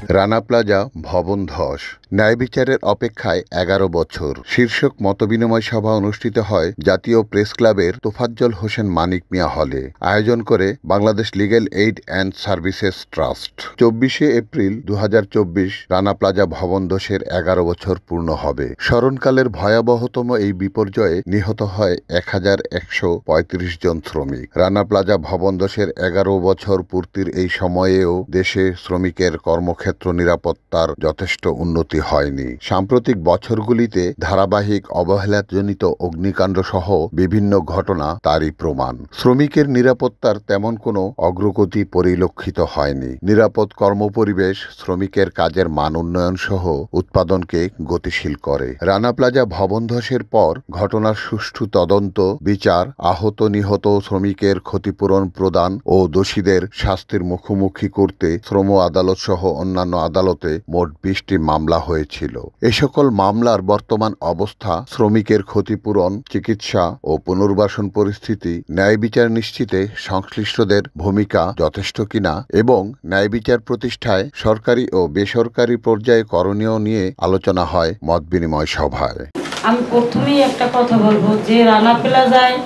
Rana plaza ভবন ধস, ন্যায় বিচারের অপেক্ষায় ১১ বছর শীর্ষক মতবিনিময় সভা অনুষ্ঠিত হয় জাতীয় প্রেস ক্লাবের তোফাজ্জল হোসেন মানিক মিয়া হলে। আয়োজন করে Bangladesh legal aid and services trust. ২৪শে এপ্রিল ২০২৪ রানা প্লাজা ভবন ধসের ১১ বছর পূর্ণ হবে। স্মরণকালের ভয়াবহতম এই বিপর্যয়ে নিহত হয় ১,১৩৫ জন শ্রমিক। রানা প্লাজা ভবন ধসের ১১ বছর পূর্তির এই সময়েও দেশে শ্রমিকের কর্মক্ষেত্র নিরাপত্তার যথেষ্ট উন্নতি হয়নি। সাম্প্রতিক বছরগুলিতে ধারাবাহিক অবহেলাজনিত অগ্নিকাণ্ড সহ বিভিন্ন ঘটনা তারই প্রমাণ। শ্রমিকের নিরাপত্তার তেমন কোনো অগ্রগতি পরিলক্ষিত হয়নি। নিরাপদ কর্মপরিবেশ শ্রমিকের কাজের মান উন্নয়ন সহ উৎপাদনকে গতিশীল করে। রানা প্লাজা ভবন ধসের পর ঘটনার সুষ্ঠু তদন্ত, বিচার, আহত নিহত শ্রমিকের ক্ষতিপূরণ প্রদান ও দোষীদের শাস্তির মুখোমুখি করতে শ্রম আদালত সহ অন্যান্য আদালতে মোট ২০টি মামলা হয়েছিল। এ সকল মামলার বর্তমান অবস্থা, শ্রমিকের ক্ষতিপূরণ, চিকিৎসা ও পুনর্বাসন পরিস্থিতি, ন্যায় বিচার নিশ্চিতে সংশ্লিষ্টদের ভূমিকা যথেষ্ট কিনা এবং ন্যায় বিচার প্রতিষ্ঠায় সরকারি ও বেসরকারি পর্যায়ে করণীয় নিয়ে আলোচনা হয় মতবিনিময় সভায়। আমি প্রথমেই একটা কথা বলবো যে রানা প্লাজায়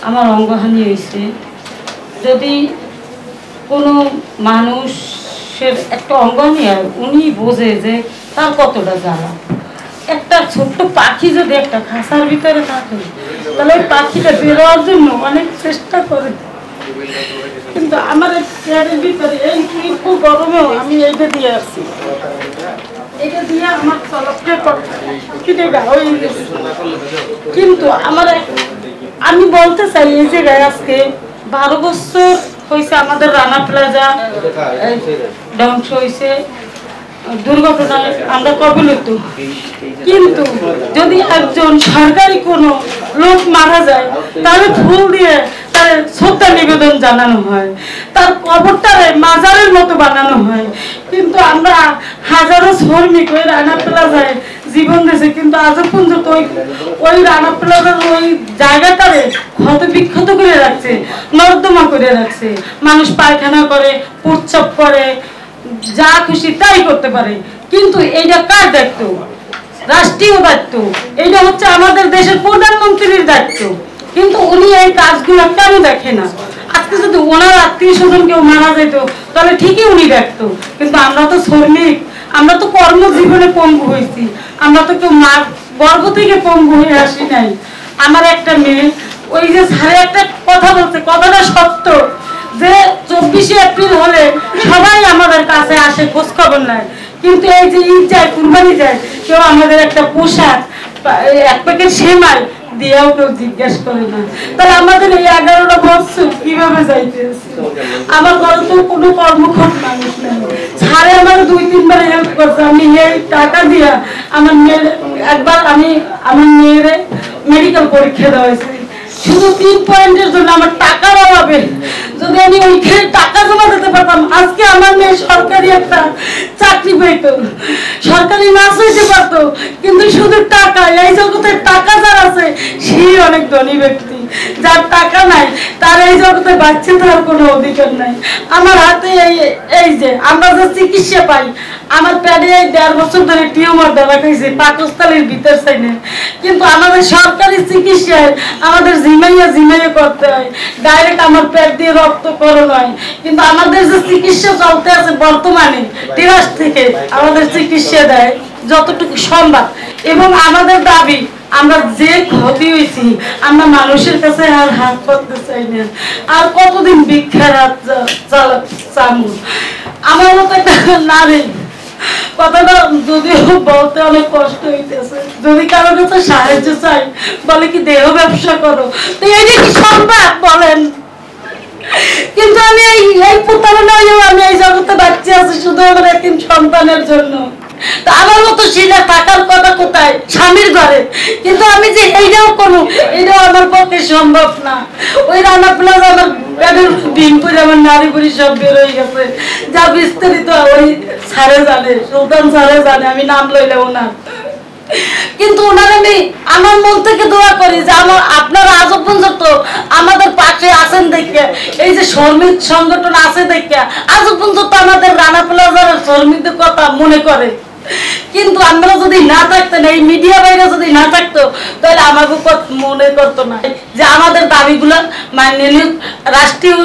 আমার অঙ্গহানি হয়েছে। যদি কোনো মানুষের একটা অঙ্গহানি হয়, উনি বোঝে যে তার কতটা জ্বালা। একটা ছোট্ট পাখি যদি একটা খাঁচার ভিতরে থাকে, তাহলে ওই পাখিটা বেরোয়ার জন্য অনেক চেষ্টা করে, কিন্তু আমার চেয়ারের ভিতরে এই গরমেও আমি এইটা দিয়ে আসছি। এটা দিয়ে আমার কিন্তু আমি বলতে চাই এই জায়গায় আজকে ১২ বছর হয়েছে আমাদের রানা প্লাজা ধ্বংস হয়েছে, দুর্ঘটনায় আমরা কবলিত। কিন্তু যদি একজন সরকারি কোনো লোক মারা যায়, তাহলে ফুল দিয়ে তার শ্রদ্ধা নিবেদন জানানো হয়, তার কবরটারে মাজারের মতো বানানো হয়। কিন্তু আমরা হাজারো শ্রমিক ওই রানা প্লাজায় জীবন দিয়েছে, কিন্তু আজও পর্যন্ত ওই রানা প্লাজার ওই জায়গাটারে ক্ষত বিক্ষত করে রাখছে, নর্দমা করে রাখছে। মানুষ পায়খানা করে, প্রস্রাব করে, যা খুশি তাই করতে পারে। কিন্তু এইটা কার দায়িত্ব? রাষ্ট্রীয় দায়িত্ব। এইটা হচ্ছে আমাদের দেশের প্রধানমন্ত্রীর দায়িত্ব, কিন্তু উনি এই কাজগুলো কেন দেখে না? আজকে যদি ওনার আত্মীয় স্বজন কেউ মারা যেত, তাহলে ঠিকই উনি দেখত। কিন্তু আমরা তো শ্রমিক, আমরা তো কর্মজীবনে পঙ্গু হয়েছি, আমরা তো কেউ গর্ভ থেকে পঙ্গু হয়ে আসি নাই। আমার একটা মেয়ে, ওই যে স্যারে একটা কথা বলছে, কথাটা সত্য, যে ২৪শে এপ্রিল হলে সবাই আমাদের কাছে আসে, খোঁজ খবর নেয়। কিন্তু এই যে ঈদ যায়, কুরবানি যায়, কেউ আমাদের একটা পোশাক, এক প্যাকেট সেমাই দিয়েও কেউ জিজ্ঞাসা করে না। তাহলে আমাদের এই ১১টা বছর কিভাবে যাইতেছে? আমার ঘরে তো কোনো কর্মক্ষম মানুষ নেই। ছাড়ে আমার ২-৩ বার হেল্প করছে। আমি এই টাকা দিয়া আমার মেয়ের একবার আমার মেয়ের মেডিকেল পরীক্ষা দেওয়া হয়েছে, শুধু ৩ পয়েন্টের জন্য। আমার টাকার অভাবে যদি আমি ওইখানে টাকা জমা দিতে পারতাম, আজকে আমার মেয়ে সরকারি একটা চাকরি পেত, সরকারি নাচ হইতে পারতো। কিন্তু শুধু টাকা, এই জগতে টাকা যার আছে সেই অনেক ধনী ব্যক্তি। যার টাকা নাই তার এই জগতে বাঁচতে থাকার কোনো অধিকার নাই। আমার হাতে এই যে আমরা যে চিকিৎসা পাই, আমার প্যাডে এই ১.৫ বছর ধরে টিউমার ধরা খাইছে পাকস্থলীর ভিতর সাইডে। কিন্তু আমাদের সরকারি চিকিৎসায় আমাদের ঝিমাইয়া করতে হয়, ডাইরেক্ট আমার পেট দিয়ে রক্তকরণ হয়। কিন্তু আমাদের যে চিকিৎসা চলতে আছে বর্তমানে, ট্রাস্ট থেকে আমাদের চিকিৎসা দেয় যতটুকু সম্ভব। এবং আমাদের দাবি, আমরা যে ক্ষতি হয়েছি, আমরা মানুষের কাছে আর হাত পাততে চাই না। আর কতদিন ভিক্ষার হাত চালাবো? আমার মতো একটা নারী, কথাটা যদিও বলতে অনেক কষ্ট হইতেছে, যদি কারো কাছে সাহায্য চাই, বলে কি দেহ ব্যবসা করো, তো এইটা কি সম্ভব বলেন? কিন্তু আমি এই প্রতারণায়ও আমি এই জগতে বাচ্চা আছি শুধু আমার একদিন সন্তানের জন্য। তা আমার মতো সেটা থাকার কথা কোথায়? স্বামীর ঘরে। কিন্তু আমি যে এইটাও করবো, এটাও আমার পক্ষে সম্ভব না। ওই রানা প্লাজা আমার প্যাডের ডিম করে আমার নারী বুড়ি সব বের হয়ে গেছে, যা বিস্তারিত ওই স্যারে জানে, সুলতান স্যারে জানে, আমি নাম লইলেও না। কিন্তু ওনার আমি আমার মন থেকে দোয়া করি যে আপনারা আজও পর্যন্ত আমাদের পাশে রাষ্ট্রে আছেন দেখে, এই যে শ্রমিক সংগঠন আছে দেখে আজ পর্যন্ত আমাদের রানা প্লাজার শ্রমিকদের কথা মনে করে। কিন্তু আমরা যদি না থাকতেন, এই মিডিয়া বাইরে যদি না থাকতো, তাহলে আমাকে মনে করতো না যে আমাদের দাবিগুলো মানিয়ে নিক রাষ্ট্রীয়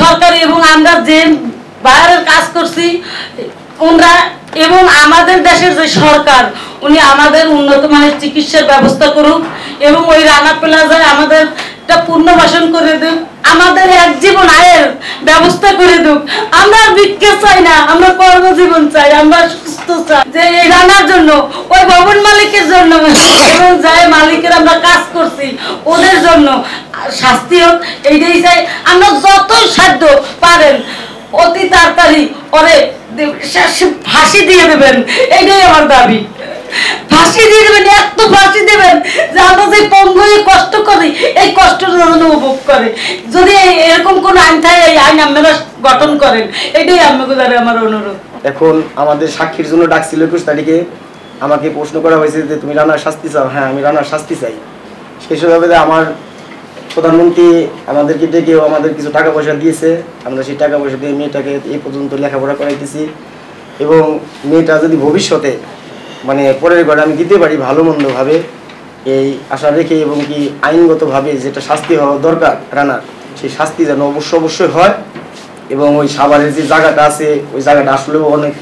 সরকারি, এবং আমরা যে বাইরের কাজ করছি ওনারা, এবং আমাদের দেশের যে সরকার উনি আমাদের উন্নত মানের চিকিৎসার ব্যবস্থা করুক, এবং ওই রানা প্লাজায় আমাদের পুনর্বাসন করে দেব, আমাদের এক জীবন আয়ের ব্যবস্থা করে দেব। আমরা ভিক্ষা চাই না, আমরা কর্মজীবন চাই, আমরা সুস্থ চাই। যে এই রানার জন্য, ওই ভবন মালিকের জন্য, এবং যাই মালিকের আমরা কাজ করছি ওদের জন্য শাস্তি হোক, এইটাই চাই। আমরা যত সাধ্য পারেন অতি তাড়াতাড়ি ওরে ফাঁসি দিয়ে দেবেন, এটাই আমার দাবি। ফাঁসি দিয়ে দেবেন, এত ফাঁসি দেবেন যে আমরা যে পঙ্গু কষ্ট করি এই কষ্টটা যেন উপভোগ করে। যদি এরকম কোন আইন থাকে, এই আইন আপনারা গঠন করেন, এটাই আপনাদের আমার অনুরোধ। এখন আমাদের সাক্ষীর জন্য ডাকছিল 21 তারিখে, আমাকে প্রশ্ন করা হয়েছে যে তুমি রানার শাস্তি চাও। হ্যাঁ, আমি রানার শাস্তি চাই। সেই হিসাবে আমার প্রধানমন্ত্রী আমাদেরকে ডেকেও আমাদের কিছু টাকা পয়সা দিয়েছে, আমরা সেই টাকা পয়সা দিয়ে মেয়েটাকে এই পর্যন্ত লেখাপড়া করাইতেছি, এবং মেয়েটা যদি ভবিষ্যতে মানে পরের ঘরে আমি দিতে পারি ভালো মন্দভাবে, এই আশা রেখে, এবং কি আইনগতভাবে যেটা শাস্তি হওয়া দরকার রানার, সেই শাস্তি যেন অবশ্যই হয়। এবং ওই সাভারের যে জায়গাটা আছে, ওই জায়গাটা আসলেও অনেক,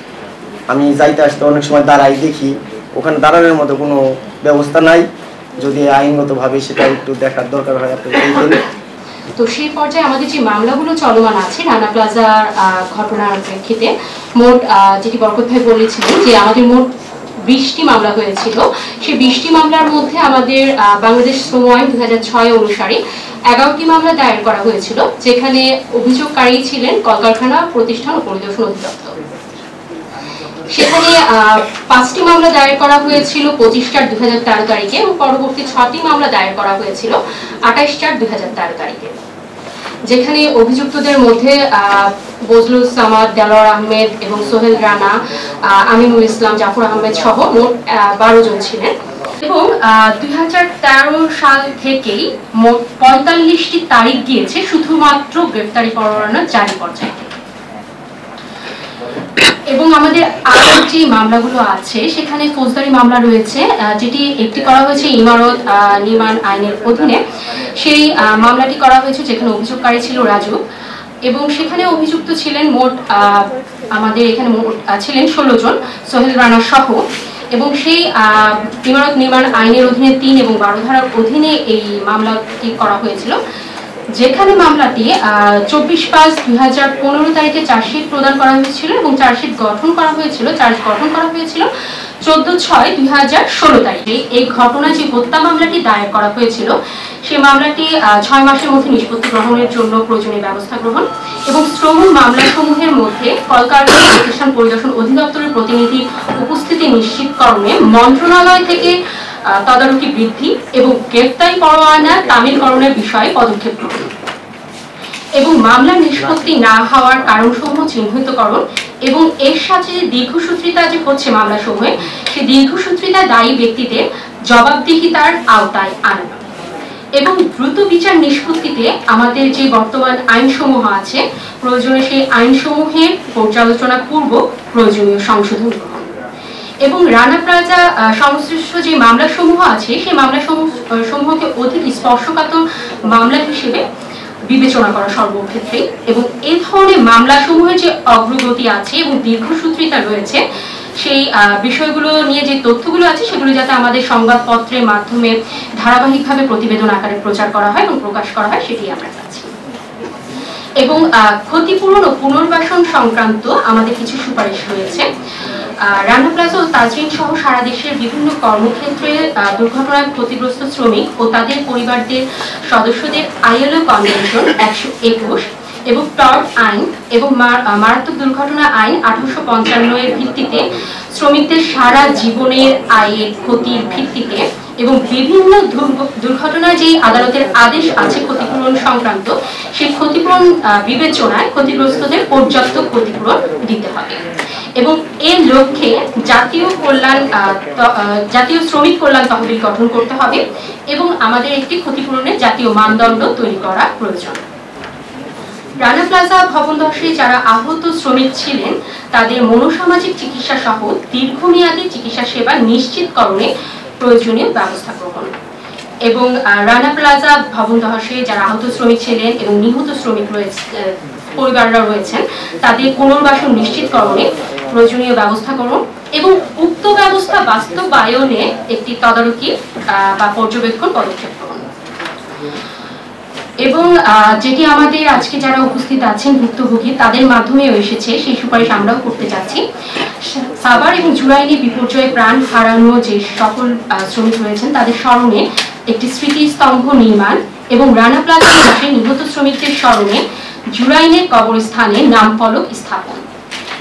আমি যাইতে আসতে অনেক সময় দাঁড়াই, দেখি ওখানে দাঁড়ানোর মতো কোনো ব্যবস্থা নাই। যদি আইনগতভাবে সেটা একটু দেখার দরকার হয় আপনাদের। তো সেই পর্যায়ে আমাদের যে মামলাগুলো চলমান আছে রানা প্লাজার ঘটনার প্রেক্ষিতে, মোট যেটি বরকত ভাই বলেছিলেন যে আমাদের মোট 20টি মামলা হয়েছিল। সেই 20টি মামলার মধ্যে আমাদের বাংলাদেশ শ্রম আইন 2006 অনুসারে 11টি মামলা দায়ের করা হয়েছিল, যেখানে অভিযোগকারী ছিলেন কলকারখানা প্রতিষ্ঠান ও পরিদর্শন অধিদপ্তর। সেখানে 5টি মামলা দায়ের করা হয়েছিল 25/4/2013 তারিখে, এবং পরবর্তী 6টি মামলা দায়ের করা হয়েছিল 28/4/2013 তারিখে, যেখানে অভিযুক্তদের মধ্যে বজলুল সামাদ, দেলোয়ার আহমেদ এবং সোহেল রানা, আমিনুল ইসলাম, জাফর আহমেদ সহ মোট 12 জন ছিলেন। এবং 2013 সাল থেকেই মোট 45টি তারিখ গিয়েছে শুধুমাত্র গ্রেফতারি পরোয়ানা জারি পর্যায়ে। এবং আমাদের আরো যে মামলাগুলো আছে সেখানে ফৌজদারি মামলা রয়েছে, যেটি একটি করা হয়েছে ইমারত নির্মাণ আইনের অধীনে। সেই মামলাটি করা হয়েছে যেখানে অভিযোগকারী ছিল রাজু, এবং সেখানে অভিযুক্ত ছিলেন মোট আমাদের এখানে ছিলেন 16 জন, সোহেল রানা সহ। এবং সেই ইমারত নির্মাণ আইনের অধীনে 3 এবং 12 ধারার অধীনে এই মামলাটি করা হয়েছিল, যেখানে মামলাটি 24/5/2015 তারিখে চার্জশিট প্রদান করা হয়েছিল, এবং চার্জশিট গঠন করা হয়েছিল 14/6/2016 তারিখে। এই ঘটনা যে হত্যা মামলাটি দায়ের করা হয়েছিল, সেই মামলাটি 6 মাসের মধ্যে নিষ্পত্তি গ্রহণের জন্য প্রয়োজনীয় ব্যবস্থা গ্রহণ, এবং শ্রম মামলাসমূহের মধ্যে কলকারখানা প্রতিষ্ঠান পরিদর্শন অধিদপ্তরের প্রতিনিধি উপস্থিতি নিশ্চিতকরণে মন্ত্রণালয় থেকে তদারকি বৃদ্ধি এবং গ্রেফতারি পরোয়ানা তামিলকরণের বিষয়ে পদক্ষেপ গ্রহণ, এবং মামলা নিষ্পত্তি না হওয়ার কারণসমূহ চিহ্নিতকরণ, এবং এর সাথে দীর্ঘসূত্রিতা যে হচ্ছে মামলাসমূহে, সেই দীর্ঘসূত্রিতা দায়ী ব্যক্তিদের জবাবদিহিতার আওতায় আনা, এবং দ্রুত বিচার নিষ্পত্তিতে আমাদের যে বর্তমান আইনসমূহ আছে প্রয়োজনে সেই আইনসমূহের পর্যালোচনা পূর্বক প্রয়োজনীয় সংশোধন গ্রহণ, এবং রানা প্লাজা সংশ্লিষ্ট যে মামলাসমূহ আছে সেই মামলাসমূহকে অধিক স্পর্শকাতর মামলা হিসেবে বিবেচনা করা সর্বক্ষেত্রে, এবং এই ধরনের মামলাসমূহের যে অগ্রগতি আছে এবং দীর্ঘসূত্রিতা রয়েছে সেই বিষয়গুলো নিয়ে যে তথ্যগুলো আছে সেগুলো যাতে আমাদের সংবাদপত্রের মাধ্যমে ধারাবাহিকভাবে প্রতিবেদন আকারে প্রচার করা হয় এবং প্রকাশ করা হয়, সেটি আমরা চাচ্ছি। এবং ক্ষতিপূরণ ও পুনর্বাসন সংক্রান্ত আমাদের কিছু সুপারিশ রয়েছে। রানা প্লাজা ও তাজরিন সহ সারা দেশের বিভিন্ন কর্মক্ষেত্রে দুর্ঘটনায় ক্ষতিগ্রস্ত শ্রমিক ও তাদের পরিবারদের সদস্যদের ILO কনভেনশন 121 এবং টর্ট আইন এবং মারাত্মক দুর্ঘটনা আইন 1855 এর ভিত্তিতে শ্রমিকদের সারা জীবনের আয়ের ক্ষতির ভিত্তিতে এবং বিভিন্ন দুর্ঘটনায় যে আদালতের আদেশ আছে ক্ষতিপূরণ সংক্রান্ত, সেই ক্ষতিপূরণ বিবেচনায় ক্ষতিগ্রস্তদের পর্যাপ্ত ক্ষতিপূরণ দিতে হবে, এবং এর লক্ষ্যে জাতীয় শ্রমিক কল্যাণ তহবিল গঠন করতে হবে, এবং আমাদের একটি ক্ষতিপূরণের জাতীয় মানদণ্ড তৈরি করা প্রয়োজন। রানা প্লাজা ভবন ধসে যারা আহত শ্রমিক ছিলেন তাদের মনোসামাজিক চিকিৎসা সহ দীর্ঘমেয়াদী চিকিৎসা সেবা নিশ্চিতকরণে প্রয়োজনীয় ব্যবস্থা গ্রহণ এবং রানা প্লাজা ভবন ধসে যারা আহত শ্রমিক ছিলেন এবং নিহত শ্রমিক পরিবাররা রয়েছেন তাদের পুনর্বাসন নিশ্চিতকরণে প্রয়োজনীয় ব্যবস্থা গ্রহণ এবং উক্ত ব্যবস্থা বাস্তবায়নে একটি তদারকি বা পর্যবেক্ষণ পদক্ষেপ গ্রহণ। এবং যেটি আমাদের আজকে যারা উপস্থিত আছেন ভুক্তভোগী তাদের মাধ্যমেও এসেছে সেই সুপারিশ আমরাও করতে যাচ্ছি। সাভার এবং জুরাইনে বিপর্যয়ে প্রাণ হারানো যে সকল শ্রমিক রয়েছেন তাদের স্মরণে একটি স্মৃতিস্তম্ভ নির্মাণ এবং রানা প্লাজা ধসে নিহত শ্রমিকদের স্মরণে জুরাইনের কবরস্থানে নামফলক স্থাপন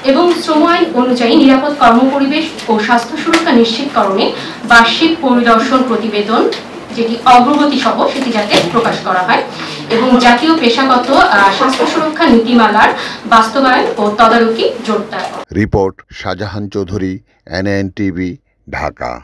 এবং শ্রম আইন অনুযায়ী নিরাপদ কর্মপরিবেশ ও স্বাস্থ্য সুরক্ষা নিশ্চিতকরণে বার্ষিক পরিদর্শন প্রতিবেদন যেটি অগ্রগতি সহ সেটি যাতে প্রকাশ করা হয় এবং জাতীয় পেশাগত স্বাস্থ্য সুরক্ষা নীতিমালার বাস্তবায়ন ও তদারকি জোরদার। Report Shahjahan Chowdhury, NNTV, Dhaka.